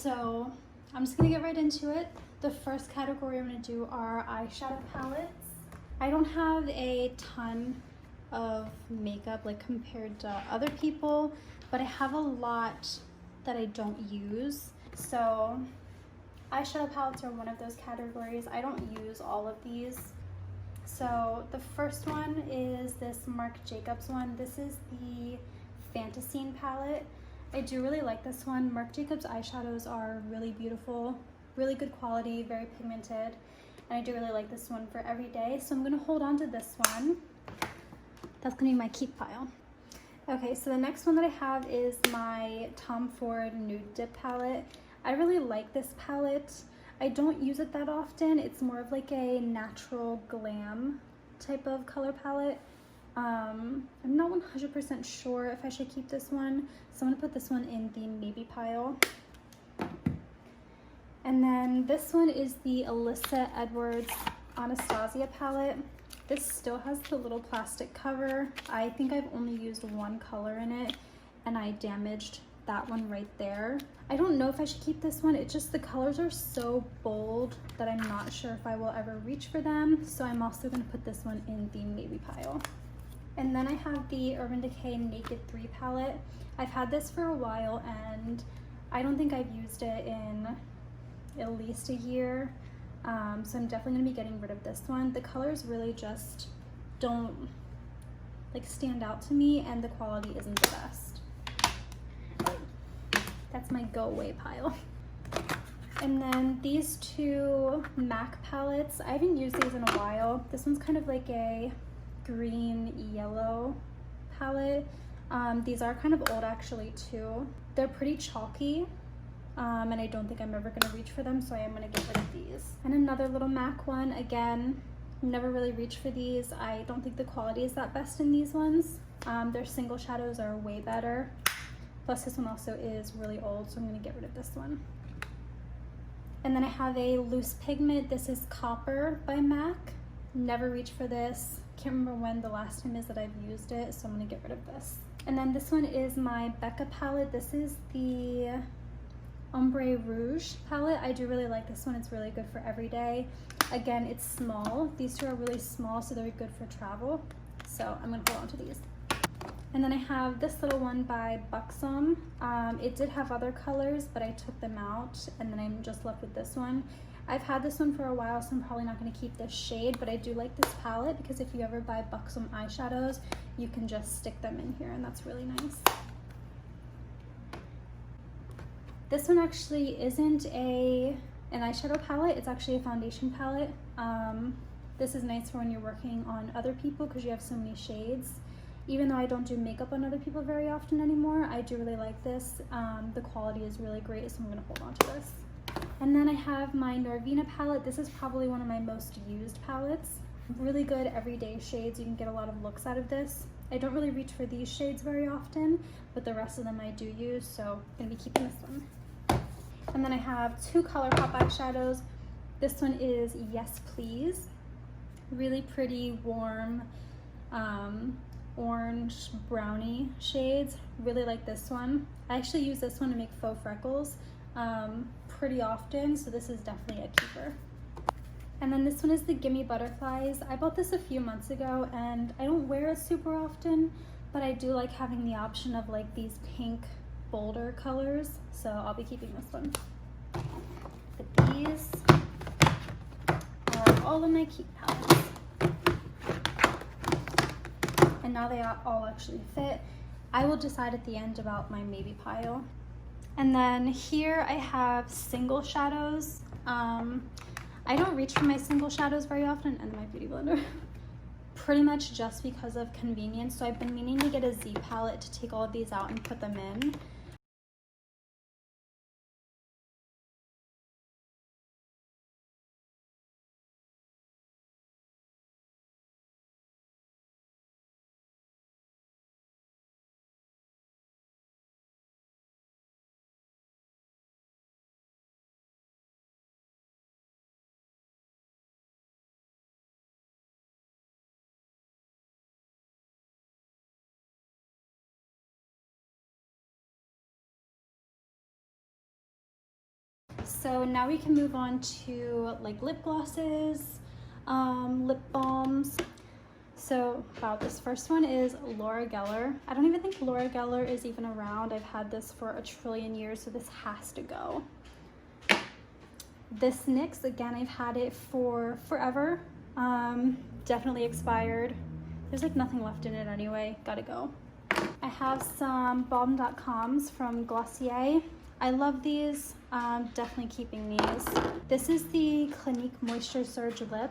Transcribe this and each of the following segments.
So I'm just gonna get right into it. The first category I'm gonna do are eyeshadow palettes. I don't have a ton of makeup like compared to other people, but I have a lot that I don't use. So eyeshadow palettes are one of those categories. I don't use all of these. So the first one is this Marc Jacobs one. This is the Fantasy palette. I do really like this one. Marc Jacobs eyeshadows are really beautiful, really good quality, very pigmented, and I do really like this one for every day. So I'm gonna hold on to this one. That's gonna be my keep pile. Okay, so the next one that I have is my Tom Ford Nude Dip palette. I really like this palette. I don't use it that often. It's more of like a natural glam type of color palette. I'm not 100% sure if I should keep this one, so I'm gonna put this one in the maybe pile. And then this one is the Alyssa Edwards Anastasia palette. This still has the little plastic cover. I think I've only used one color in it, and I damaged that one right there. I don't know if I should keep this one. It's just the colors are so bold that I'm not sure if I will ever reach for them. So I'm also gonna put this one in the maybe pile. And then I have the Urban Decay Naked 3 palette. I've had this for a while and I don't think I've used it in at least a year. So I'm definitely gonna be getting rid of this one. The colors really just don't like stand out to me, and the quality isn't the best. That's my go away pile. And then these two MAC palettes, I haven't used these in a while. This one's kind of like a green yellow palette. These are kind of old actually too. They're pretty chalky, and I don't think I'm ever gonna reach for them, so I am gonna get rid of these. And another little MAC one, again, never really reached for these. I don't think the quality is that best in these ones. Their single shadows are way better. Plus this one also is really old, so I'm gonna get rid of this one. And then I have a loose pigment. This is Copper by MAC. Never reached for this. Can't remember when the last time is that I've used it, so I'm gonna get rid of this. And then this one is my Becca palette. This is the Ombre Rouge palette. I do really like this one. It's really good for every day. Again, it's small. These two are really small, so they're good for travel. So I'm gonna hold on to these. And then I have this little one by Buxom. It did have other colors, but I took them out, and then I'm just left with this one. I've had this one for a while, so I'm probably not going to keep this shade, but I do like this palette because if you ever buy Buxom eyeshadows, you can just stick them in here, and that's really nice. This one actually isn't an eyeshadow palette, it's actually a foundation palette. This is nice for when you're working on other people because you have so many shades. Even though I don't do makeup on other people very often anymore, I do really like this. The quality is really great, so I'm gonna hold on to this. And then I have my Norvina palette. This is probably one of my most used palettes. Really good everyday shades. You can get a lot of looks out of this. I don't really reach for these shades very often, but the rest of them I do use, so I'm gonna be keeping this one. And then I have two ColourPop eyeshadows. This one is Yes Please. Really pretty, warm, orange brownie shades. Really like this one. I actually use this one to make faux freckles pretty often, so this is definitely a keeper. And then this one is the Gimme Butterflies. I bought this a few months ago and I don't wear it super often, but I do like having the option of like these pink bolder colors, so I'll be keeping this one. But these are all of my keep palettes. And now they all actually fit. I will decide at the end about my maybe pile. And then here I have single shadows. I don't reach for my single shadows very often, and my beauty blender. Pretty much just because of convenience. So I've been meaning to get a Z palette to take all of these out and put them in. So now we can move on to like lip glosses, lip balms. So wow, this first one is Laura Geller. I don't even think Laura Geller is even around. I've had this for a trillion years, so this has to go. This NYX, again, I've had it for forever. Definitely expired. There's like nothing left in it anyway, gotta go. I have some Balm.coms from Glossier. I love these, definitely keeping these. This is the Clinique Moisture Surge Lip.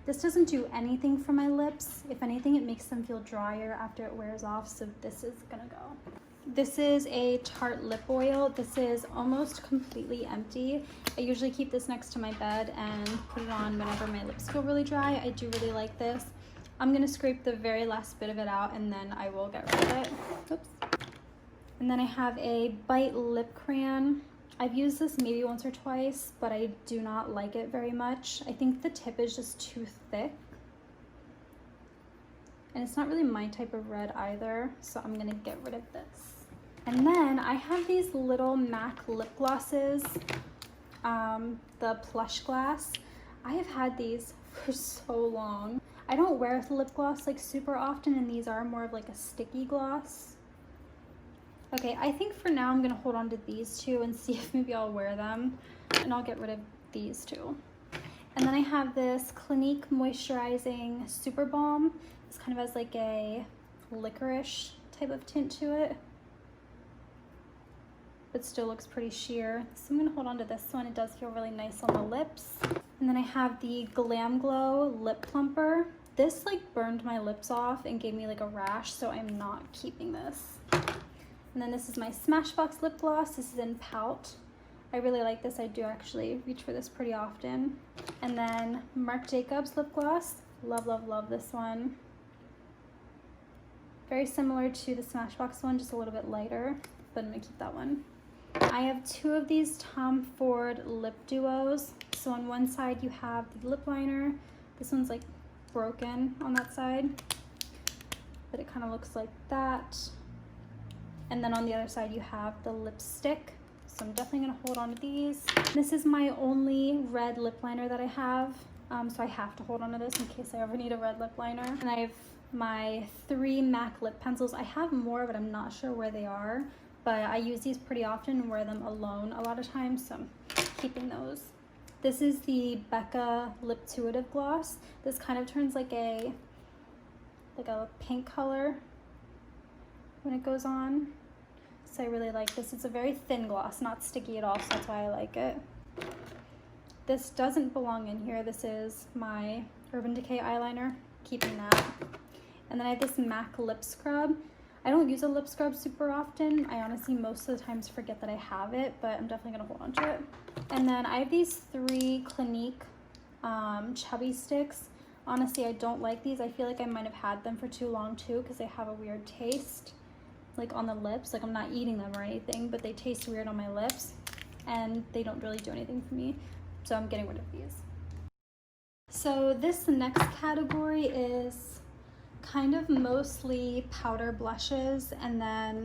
This doesn't do anything for my lips. If anything, it makes them feel drier after it wears off, so this is gonna go. This is a Tarte lip oil. This is almost completely empty. I usually keep this next to my bed and put it on whenever my lips feel really dry. I do really like this. I'm gonna scrape the very last bit of it out and then I will get rid of it. Oops. And then I have a Bite lip crayon. I've used this maybe once or twice, but I do not like it very much. I think the tip is just too thick. And it's not really my type of red either, so I'm gonna get rid of this. And then I have these little MAC lip glosses, the Plush Glass. I have had these for so long. I don't wear lip gloss like super often, and these are more of like a sticky gloss. Okay, I think for now I'm gonna hold on to these two and see if maybe I'll wear them, and I'll get rid of these two. And then I have this Clinique Moisturizing Super Balm. This kind of has like a licorice type of tint to it, but still looks pretty sheer. So I'm gonna hold on to this one. It does feel really nice on the lips. And then I have the Glam Glow Lip Plumper. This like burned my lips off and gave me like a rash, so I'm not keeping this. And then this is my Smashbox lip gloss. This is in Pout. I really like this. I do actually reach for this pretty often. And then Marc Jacobs lip gloss. Love, love, love this one. Very similar to the Smashbox one, just a little bit lighter, but I'm gonna keep that one. I have two of these Tom Ford lip duos. So on one side you have the lip liner. This one's like broken on that side, but it kind of looks like that. And then on the other side you have the lipstick. So I'm definitely gonna hold on to these. This is my only red lip liner that I have. So I have to hold on to this in case I ever need a red lip liner. And I have my 3 MAC lip pencils. I have more, but I'm not sure where they are. But I use these pretty often and wear them alone a lot of times, so I'm keeping those. This is the Becca Liptuitive Gloss. This kind of turns like a pink color when it goes on. So I really like this. It's a very thin gloss, not sticky at all, so that's why I like it. This doesn't belong in here. This is my Urban Decay eyeliner, keeping that. And then I have this MAC lip scrub. I don't use a lip scrub super often. I honestly most of the times forget that I have it, but I'm definitely gonna hold on to it. And then I have these 3 Clinique chubby sticks. Honestly, I don't like these. I feel like I might have had them for too long too, because they have a weird taste, like on the lips. Like I'm not eating them or anything, but they taste weird on my lips and they don't really do anything for me. So I'm getting rid of these. So this next category is kind of mostly powder blushes and then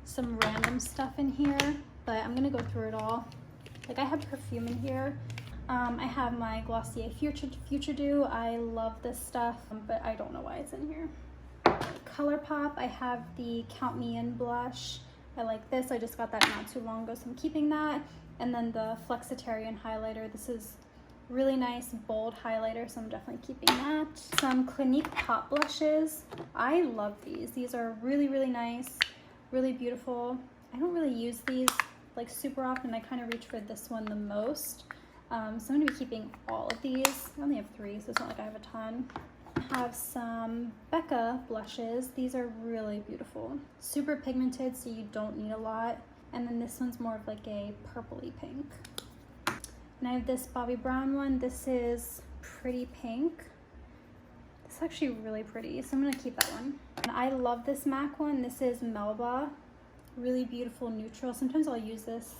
some random stuff in here, but I'm gonna go through it all. Like I have perfume in here. I have my Glossier Future Dew. I love this stuff, but I don't know why it's in here. ColourPop, I have the Count Me In blush. I like this. I just got that not too long ago, so I'm keeping that. And then the Flexitarian highlighter. This is really nice, bold highlighter, so I'm definitely keeping that. Some Clinique Pop blushes. I love these. These are really, really nice, really beautiful. I don't really use these like super often. I kind of reach for this one the most. So I'm gonna be keeping all of these. I only have 3, so it's not like I have a ton. I have some Becca blushes. These are really beautiful. Super pigmented, so you don't need a lot. And then this one's more of like a purpley pink. And I have this Bobbi Brown one. This is Pretty Pink. It's actually really pretty, so I'm gonna keep that one. And I love this MAC one. This is Melba. Really beautiful neutral. Sometimes I'll use this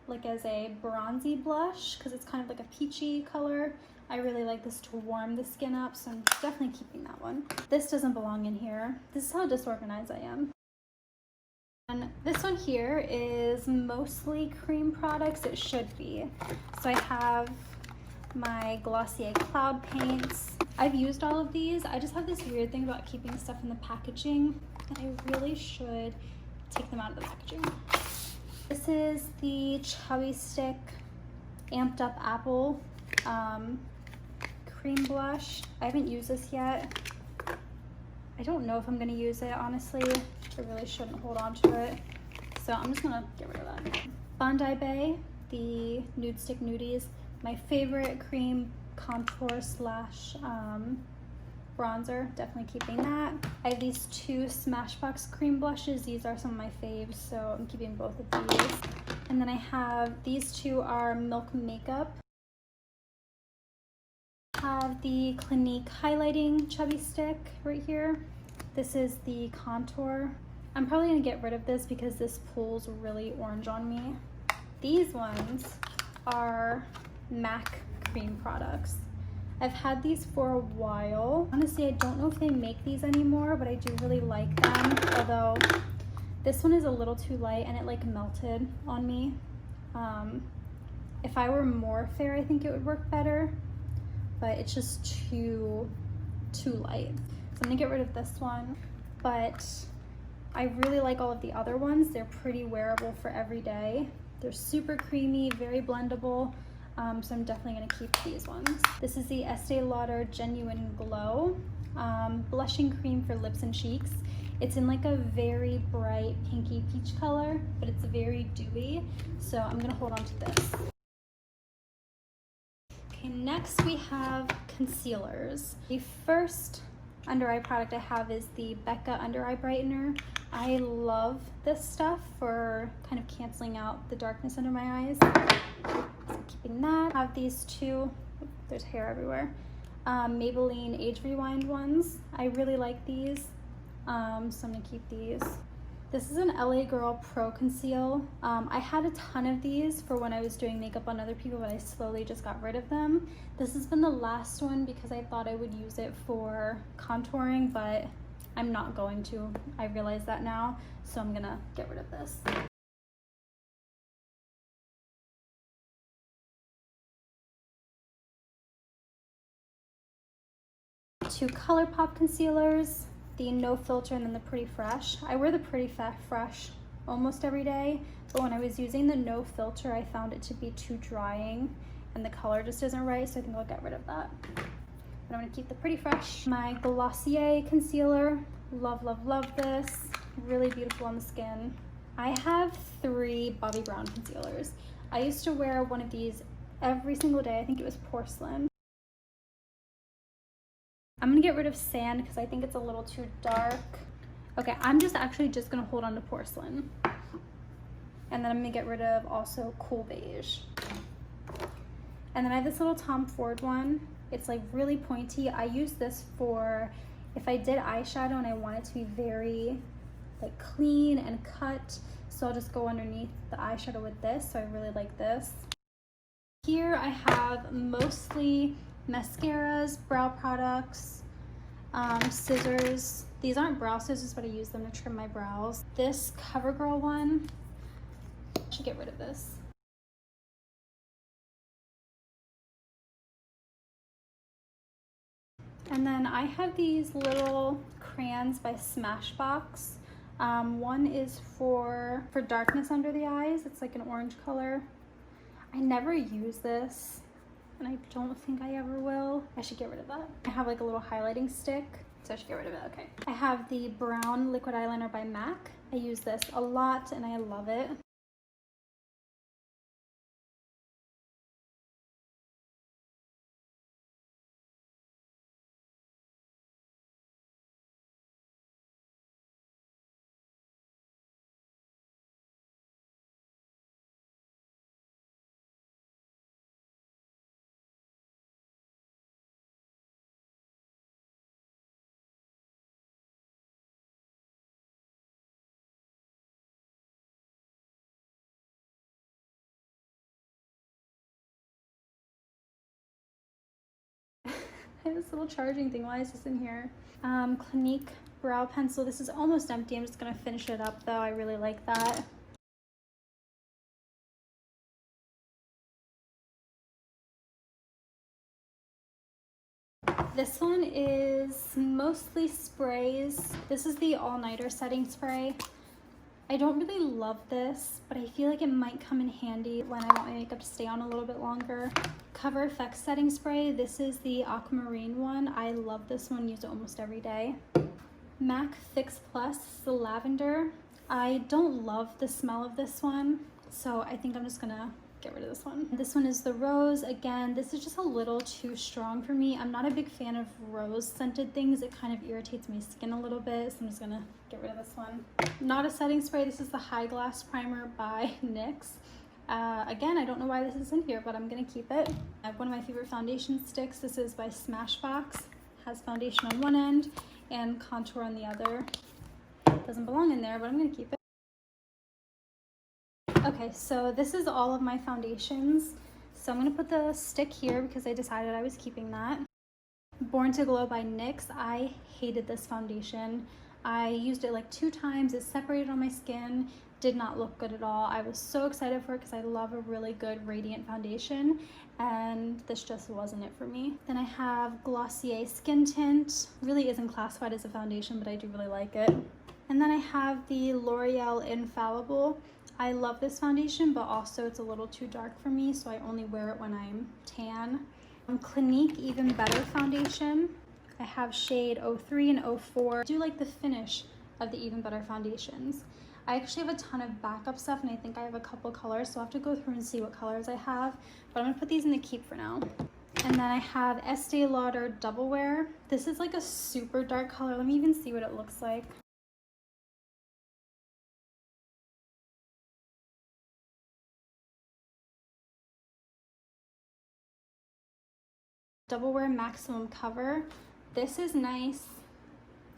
like as a bronzy blush because it's kind of like a peachy color. I really like this to warm the skin up, so I'm definitely keeping that one. This doesn't belong in here. This is how disorganized I am. And this one here is mostly cream products. It should be. So I have my Glossier Cloud Paints. I've used all of these. I just have this weird thing about keeping stuff in the packaging, and I really should take them out of the packaging. This is the Chubby Stick Amped Up Apple cream blush. I haven't used this yet. I don't know if I'm gonna use it, honestly. I really shouldn't hold on to it. So I'm just gonna get rid of that. Bondi Bay, the Nude Stick Nudies. My favorite cream contour slash bronzer, definitely keeping that. I have these two Smashbox cream blushes. These are some of my faves, so I'm keeping both of these. And then I have, these two are Milk Makeup. I have the Clinique Highlighting Chubby Stick right here. This is the contour. I'm probably gonna get rid of this because this pulls really orange on me. These ones are MAC cream products. I've had these for a while. Honestly, I don't know if they make these anymore, but I do really like them. Although this one is a little too light and it like melted on me. If I were more fair, I think it would work better, but it's just too light. So I'm gonna get rid of this one, but I really like all of the other ones. They're pretty wearable for every day. They're super creamy, very blendable. So I'm definitely gonna keep these ones. This is the Estee Lauder Genuine Glow blushing cream for lips and cheeks. It's in like a very bright pinky peach color, but it's very dewy. So I'm gonna hold on to this. Okay, next we have concealers. The first under eye product I have is the Becca Under Eye Brightener. I love this stuff for kind of canceling out the darkness under my eyes. So keeping that. I have these two, there's hair everywhere, Maybelline Age Rewind ones. I really like these, so I'm gonna keep these. This is an LA Girl Pro Conceal. I had a ton of these for when I was doing makeup on other people, but I slowly just got rid of them. This has been the last one because I thought I would use it for contouring, but I'm not going to. I realize that now, so I'm gonna get rid of this. Two ColourPop concealers, the No Filter and then the Pretty Fresh. I wear the Pretty Fresh almost every day, but when I was using the No Filter, I found it to be too drying and the color just isn't right, so I think I'll get rid of that. But I'm gonna keep the Pretty Fresh. My Glossier concealer, love, love, love this. Really beautiful on the skin. I have 3 Bobbi Brown concealers. I used to wear one of these every single day. I think it was Porcelain. I'm gonna get rid of Sand because I think it's a little too dark. Okay, I'm actually just gonna hold on to Porcelain. And then I'm gonna get rid of also Cool Beige. And then I have this little Tom Ford one. It's like really pointy. I use this for if I did eyeshadow and I want it to be very like clean and cut. So I'll just go underneath the eyeshadow with this. So I really like this. Here I have mostly mascaras, brow products, scissors. These aren't brow scissors, but I use them to trim my brows. This CoverGirl one, I should get rid of this. And then I have these little crayons by Smashbox. One is for darkness under the eyes. It's like an orange color. I never use this, and I don't think I ever will. I should get rid of that. I have like a little highlighting stick, so I should get rid of it. Okay. I have the brown liquid eyeliner by MAC. I use this a lot and I love it. I have this little charging thing. Why is this in here? Clinique brow pencil. This is almost empty. I'm just gonna finish it up though. I really like that. This one is mostly sprays. This is the all-nighter setting spray. I don't really love this, but I feel like it might come in handy when I want my makeup to stay on a little bit longer. Cover FX setting spray. This is the aquamarine one. I love this one, use it almost every day. MAC Fix Plus, the lavender. I don't love the smell of this one, so I think I'm just gonna get rid of this one. This one is the rose. Again, this is just a little too strong for me. I'm not a big fan of rose scented things. It kind of irritates my skin a little bit, so I'm just gonna get rid of this one. Not a setting spray. This is the High Glass Primer by NYX. Again, I don't know why this is in here, but I'm gonna keep it. I have one of my favorite foundation sticks. This is by Smashbox. Has foundation on one end and contour on the other. Doesn't belong in there, but I'm gonna keep it. Okay, so this is all of my foundations. So I'm gonna put the stick here because I decided I was keeping that. Born to Glow by NYX. I hated this foundation. I used it like 2 times. It separated on my skin. Did not look good at all. I was so excited for it because I love a really good radiant foundation, and this just wasn't it for me. Then I have Glossier Skin Tint. Really isn't classified as a foundation, but I do really like it. And then I have the L'Oreal Infallible. I love this foundation, but also it's a little too dark for me, so I only wear it when I'm tan. Clinique Even Better foundation. I have shade 03 and 04. I do like the finish of the Even Better foundations. I actually have a ton of backup stuff, and I think I have a couple colors, so I'll have to go through and see what colors I have, but I'm gonna put these in the keep for now. And then I have Estee Lauder Double Wear. This is like a super dark color. Let me even see what it looks like. Double Wear Maximum Cover. This is nice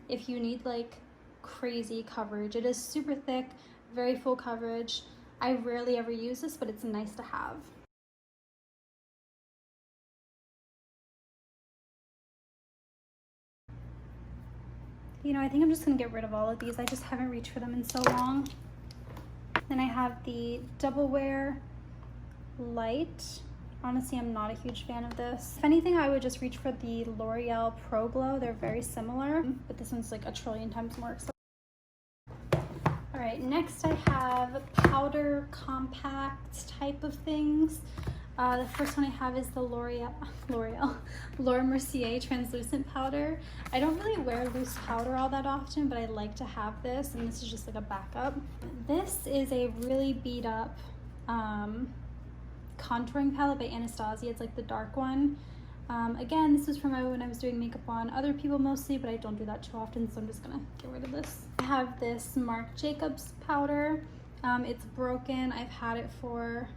if you need like crazy coverage. It is super thick, very full coverage. I rarely ever use this, but it's nice to have. You know, I think I'm just gonna get rid of all of these. I just haven't reached for them in so long. Then I have the Double Wear Light. Honestly, I'm not a huge fan of this. If anything, I would just reach for the L'Oreal Pro Glow. They're very similar, but this one's like a trillion times more expensive. All right, next I have powder compact type of things. The first one I have is the Laura Mercier translucent powder. I don't really wear loose powder all that often, but I like to have this, and this is just like a backup. This is a really beat up contouring palette by Anastasia. It's like the dark one. Again, this was from when I was doing makeup on other people mostly, but I don't do that too often, so I'm just gonna get rid of this. I have this Marc Jacobs powder. It's broken. I've had it for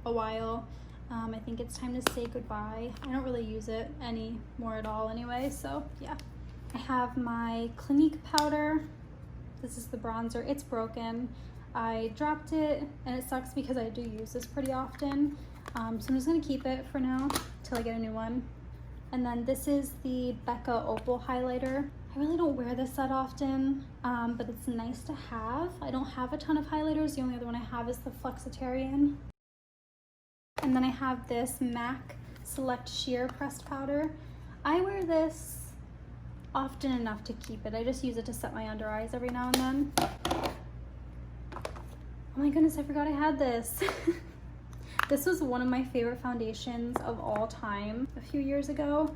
a while. I think it's time to say goodbye. I don't really use it anymore at all anyway, so yeah. I have my Clinique powder. This is the bronzer. It's broken. I dropped it, and it sucks because I do use this pretty often. So I'm just gonna keep it for now till I get a new one. And then this is the Becca Opal highlighter. I really don't wear this that often, but it's nice to have. I don't have a ton of highlighters. The only other one I have is the Flexitarian. And then I have this MAC Select Sheer Pressed Powder. I wear this often enough to keep it. I just use it to set my under eyes every now and then. Oh my goodness, I forgot I had this. This was one of my favorite foundations of all time a few years ago.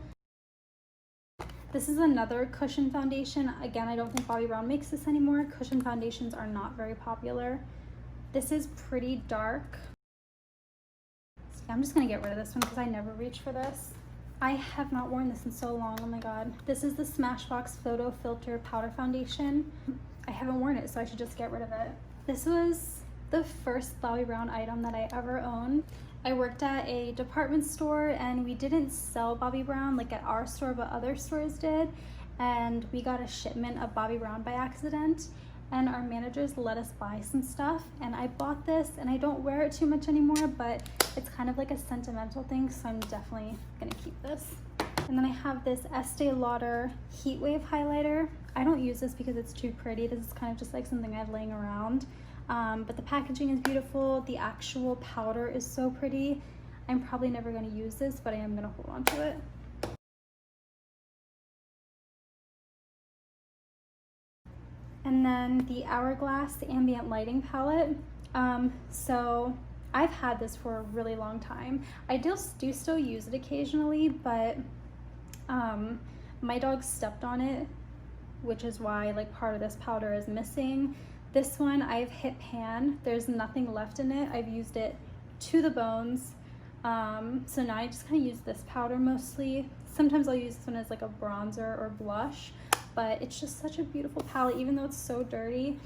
This is another cushion foundation. Again, I don't think Bobbi Brown makes this anymore. Cushion foundations are not very popular. This is pretty dark. So I'm just gonna get rid of this one because I never reach for this. I have not worn this in so long, oh my god. This is the Smashbox Photo Filter Powder Foundation. I haven't worn it, so I should just get rid of it. This was the first Bobbi Brown item that I ever owned. I worked at a department store, and we didn't sell Bobbi Brown like at our store, but other stores did. And we got a shipment of Bobbi Brown by accident, and our managers let us buy some stuff. And I bought this, and I don't wear it too much anymore, but it's kind of like a sentimental thing, so I'm definitely gonna keep this. And then I have this Estee Lauder Heat Wave highlighter. I don't use this because it's too pretty. This is kind of just like something I have laying around. But the packaging is beautiful. The actual powder is so pretty. I'm probably never going to use this, but I am going to hold on to it. And then the Hourglass Ambient Lighting Palette. So I've had this for a really long time. I do still use it occasionally, but my dog stepped on it, which is why like part of this powder is missing. This one I've hit pan. There's nothing left in it. I've used it to the bones. So now I just kind of use this powder mostly. Sometimes I'll use this one as like a bronzer or blush, but it's just such a beautiful palette, even though it's so dirty.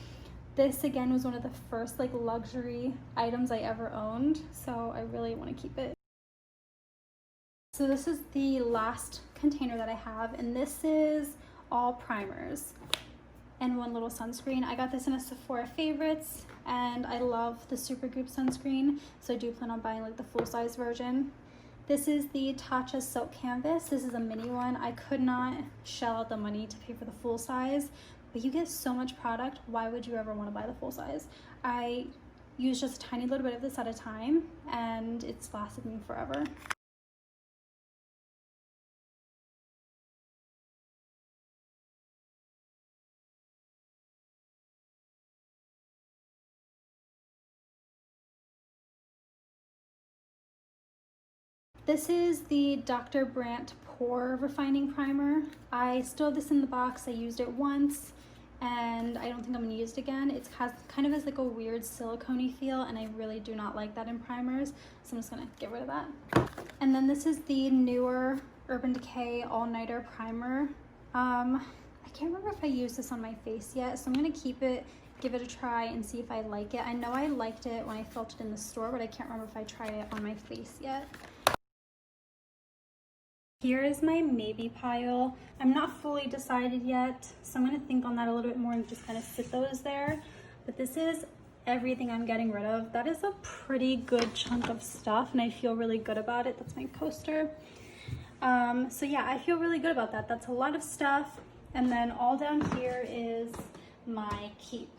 This again was one of the first like luxury items I ever owned, so I really want to keep it. So this is the last container that I have, and this is all primers and one little sunscreen. I got this in a Sephora Favorites, and I love the Supergoop sunscreen, so I do plan on buying like the full-size version. This is the Tatcha Silk Canvas. This is a mini one. I could not shell out the money to pay for the full size, but you get so much product. Why would you ever want to buy the full size? I use just a tiny little bit of this at a time, and it's lasted me forever. This is the Dr. Brandt Pore Refining Primer. I still have this in the box. I used it once, and I don't think I'm gonna use it again. It kind of has like a weird silicone-y feel, and I really do not like that in primers, so I'm just gonna get rid of that. And then this is the newer Urban Decay All-Nighter Primer. I can't remember if I used this on my face yet, so I'm gonna keep it, give it a try, and see if I like it. I know I liked it when I felt it in the store, but I can't remember if I tried it on my face yet. Here is my maybe pile. I'm not fully decided yet, so I'm gonna think on that a little bit more and just kind of sit those there. But this is everything I'm getting rid of. That is a pretty good chunk of stuff, and I feel really good about it. That's my coaster. So yeah, I feel really good about that. That's a lot of stuff. And then all down here is my keep.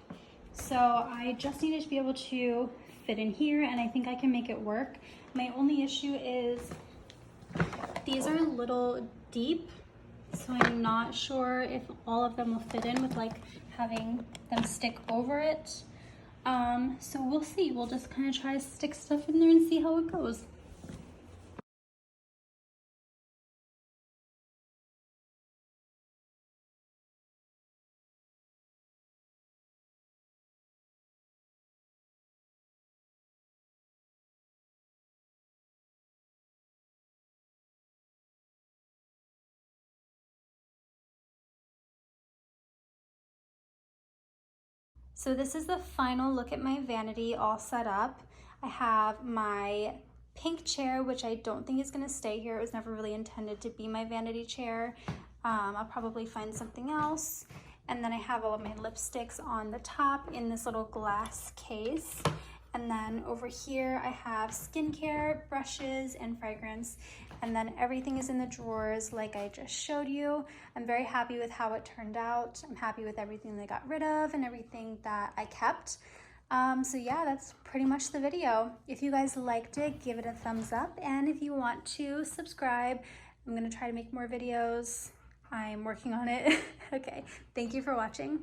So I just needed to be able to fit in here, and I think I can make it work. My only issue is these are a little deep, so I'm not sure if all of them will fit in with like having them stick over it. So we'll see. We'll just kind of try to stick stuff in there and see how it goes. So this is the final look at my vanity all set up. I have my pink chair, which I don't think is gonna stay here. It was never really intended to be my vanity chair. I'll probably find something else. And then I have all of my lipsticks on the top in this little glass case. And then over here I have skincare, brushes, and fragrance. And then everything is in the drawers like I just showed you. I'm very happy with how it turned out. I'm happy with everything that I got rid of and everything that I kept. So yeah, that's pretty much the video. If you guys liked it, give it a thumbs up. And if you want to subscribe, I'm gonna try to make more videos. I'm working on it. Okay, thank you for watching.